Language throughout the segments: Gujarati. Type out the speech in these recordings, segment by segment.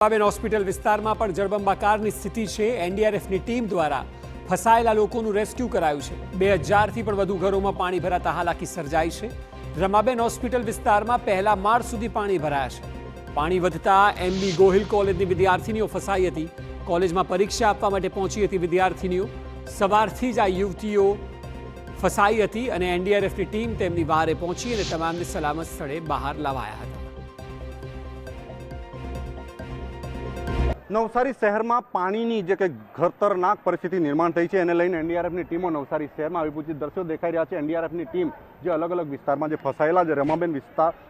રમાબેન હોસ્પિટલ વિસ્તારમાં પણ જળબંબાકારની સ્થિતિ છે। એનડીઆરએફની ટીમ દ્વારા ફસાયેલા લોકોનું રેસ્ક્યુ કરાયું છે। 2000થી પણ વધુ ઘરોમાં પાણી ભરાતા હાલાકી સર્જાઈ છે। રમાબેન હોસ્પિટલ વિસ્તારમાં પહેલા માળ સુધી પાણી ભરાયા છે। પાણી વધતા એમબી ગોહિલ કોલેજની વિદ્યાર્થીનીઓ ફસાઈ હતી। કોલેજમાં પરીક્ષા આપવા માટે પહોંચી હતી વિદ્યાર્થીનીઓ। સવારથી જ આ યુવતીઓ ફસાઈ હતી અને એનડીઆરએફની ટીમ તેમની વારે પહોંચી અને તમામને સલામત સ્થળે બહાર લાવાયા હતા। નવસારી શહેરમાં પાણીની જે કંઈક ખતરનાક પરિસ્થિતિ નિર્માણ થઈ છે એને લઈને એનડીઆરએફની ટીમો નવસારી શહેરમાં આવી પહોંચી। દ્રશ્યો દેખાઈ રહ્યા છે। એનડીઆરએફની ટીમ જે અલગ અલગ વિસ્તારમાં જે ફસાયેલા છે, રમાબેન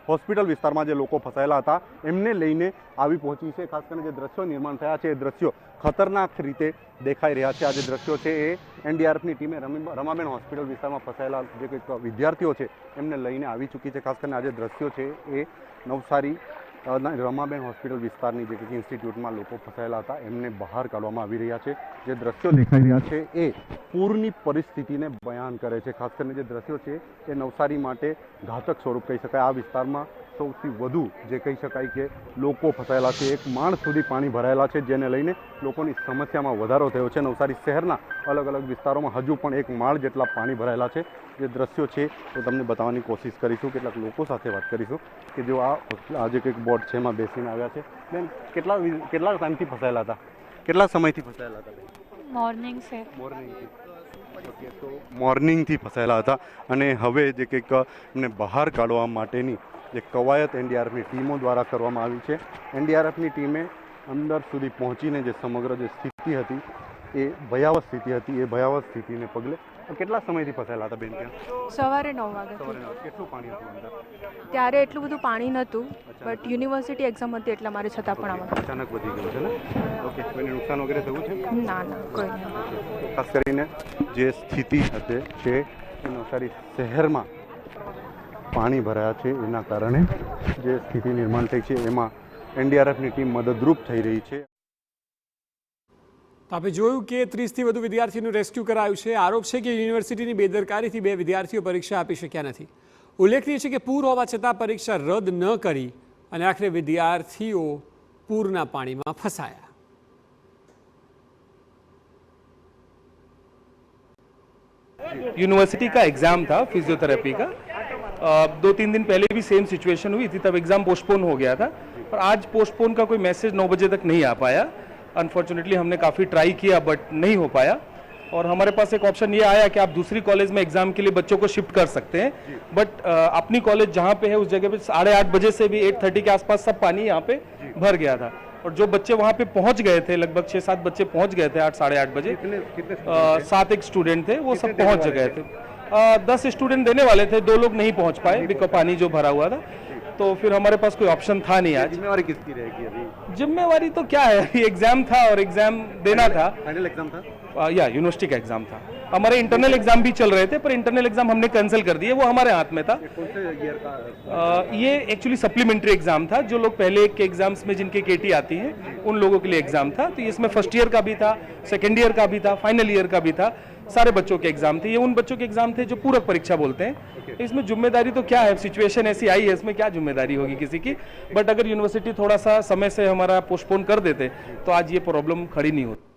હોસ્પિટલ વિસ્તારમાં જે લોકો ફસાયેલા હતા એમને લઈને આવી પહોંચી છે। ખાસ કરીને જે દ્રશ્યો નિર્માણ થયા છે એ દ્રશ્યો ખતરનાક રીતે દેખાઈ રહ્યા છે। આ જે દ્રશ્યો છે એ એનડીઆરએફની ટીમે રમાબેન હોસ્પિટલ વિસ્તારમાં ફસાયેલા જે કંઈક વિદ્યાર્થીઓ છે એમને લઈને આવી ચૂકી છે। ખાસ કરીને આ જે દ્રશ્યો છે એ નવસારી રમાબેન હોસ્પિટલ વિસ્તારની જે કંઈક ઇન્સ્ટિટ્યૂટમાં લોકો ફસાયેલા હતા એમને બહાર કાઢવામાં આવી રહ્યા છે। જે દ્રશ્યો દેખાઈ રહ્યા છે એ પૂરની પરિસ્થિતિને બયાન કરે છે। ખાસ કરીને જે દ્રશ્યો છે એ નવસારી માટે ઘાતક સ્વરૂપ કહી શકાય। આ વિસ્તારમાં સૌથી વધુ જે કહી શકાય કે લોકો ફસાયેલા છે। એક માળ સુધી પાણી ભરાયેલા છે જેને લઈને લોકોની સમસ્યામાં વધારો થયો છે। નવસારી શહેરના અલગ અલગ વિસ્તારોમાં હજુ પણ એક માળ જેટલા પાણી ભરાયેલા છે। જે દ્રશ્યો છે એ તમને બતાવવાની કોશિશ કરીશું। કેટલાક લોકો સાથે વાત કરીશું કે જો આ જે કંઈક બોર્ડ છે એમાં બેસીને આવ્યા છે। બેન, કેટલા ટાઈમથી ફસાયેલા હતા? કેટલા સમયથી ફસાયેલા હતા? મોર્નિંગ से મોર્નિંગથી। ઓકે, તો મોર્નિંગથી ફસાયેલા હતા અને હવે જે કંઈક એમને બહાર કાઢવા માટેની જે કવાયત એનડીઆરએફની ટીમો દ્વારા કરવામાં આવી છે। એનડીઆરએફની ટીમે અંદર સુધી પહોંચીને જે સમગ્ર જે સ્થિતિ હતી એ ભયાવહ સ્થિતિ હતી। એ ભયાવહ સ્થિતિને પગલે કેટલા સમયથી ફસાયેલા હતા બેન ત્યાં? સવારે 9 વાગે કેટલું પાણી હતું અંદર? ત્યારે એટલું બધું પાણી નહોતું, બટ યુનિવર્સિટી એક્ઝામ હતી એટલે મારે છતાં પણ આવવાનું. અચાનક વધી ગયું છે ને? ઓકે, કોઈને નુકસાન વગેરે થયું છે? ના કોઈ નહીં. ખાસ કરીને જે સ્થિતિ હતી છે એ નવસારી શહેરમાં પાણી ભરાયા છે એના કારણે જે સ્થિતિ નિર્માણ થઈ છે એમાં એનડીઆરએફની ટીમ મદદરૂપ થઈ રહી છે। આપણે જોયું કે 30થી વધુ વિદ્યાર્થીઓનું રેસ્ક્યુ કરાયું છે। આરોપ છે કે યુનિવર્સિટીની બેદરકારીથી 2 વિદ્યાર્થીઓ પરીક્ષા આપી શક્યા નથી। ઉલ્લેખનીય છે કે પૂર હોવા છતાં પરીક્ષા રદ ન કરી અને આખરે વિદ્યાર્થીઓ પૂરના પાણીમાં ફસાયા। यूनिवर्सिटी का एग्ज़ाम था फिजियोथेरेपी का। 2-3 दिन पहले भी सेम सिचुएशन हुई थी, तब एग्ज़ाम पोस्टपोन हो गया था। पर आज पोस्टपोन का कोई मैसेज 9 बजे तक नहीं आ पाया। अनफॉर्चुनेटली हमने काफ़ी ट्राई किया बट नहीं हो पाया और हमारे पास एक ऑप्शन ये आया कि आप दूसरी कॉलेज में एग्ज़ाम के लिए बच्चों को शिफ्ट कर सकते हैं। बट अपनी कॉलेज जहाँ पे है उस जगह पे 8:30 बजे से भी 8:30 के आसपास सब पानी यहाँ पे भर गया था और जो बच्चे वहाँ पे पहुँच गए थे, लगभग 6-7 बच्चे पहुँच गए थे 8-8:30 बजे। 7 एक स्टूडेंट थे, वो सब पहुँच गए थे। 10 स्टूडेंट देने वाले थे, 2 लोग नहीं पहुँच पाए बिकॉज पानी जो भरा हुआ था। तो फिर हमारे पास कोई ऑप्शन था नहीं। आज जिम्मेवारी किसकी रहेगी अभी? जिम्मेवारी तो क्या है, एग्जाम था और एग्जाम देना था। फाइनल एग्जाम था या यूनिवर्सिटी का एग्जाम था। हमारे इंटरनल एग्जाम भी चल रहे थे पर इंटरनल एग्जाम हमने कैंसिल कर दिए, वो हमारे हाथ में था। कौन से ईयर का? ये एक्चुअली सप्लीमेंट्री एग्जाम था। जो लोग पहले के एग्जाम्स में जिनके केटी आती है उन लोगों के लिए एग्जाम था। तो इसमें फर्स्ट ईयर का भी था, सेकेंड ईयर का भी था, फाइनल ईयर का भी था। सारे बच्चों के एग्जाम थे। ये उन बच्चों के एग्जाम थे जो पूरक परीक्षा बोलते हैं। इसमें जिम्मेदारी तो क्या है, सिचुएशन ऐसी आई है, इसमें क्या जिम्मेदारी होगी किसी की। बट अगर यूनिवर्सिटी थोड़ा सा समय से हमारा पोस्टपोन कर देते तो आज ये प्रॉब्लम खड़ी नहीं होती।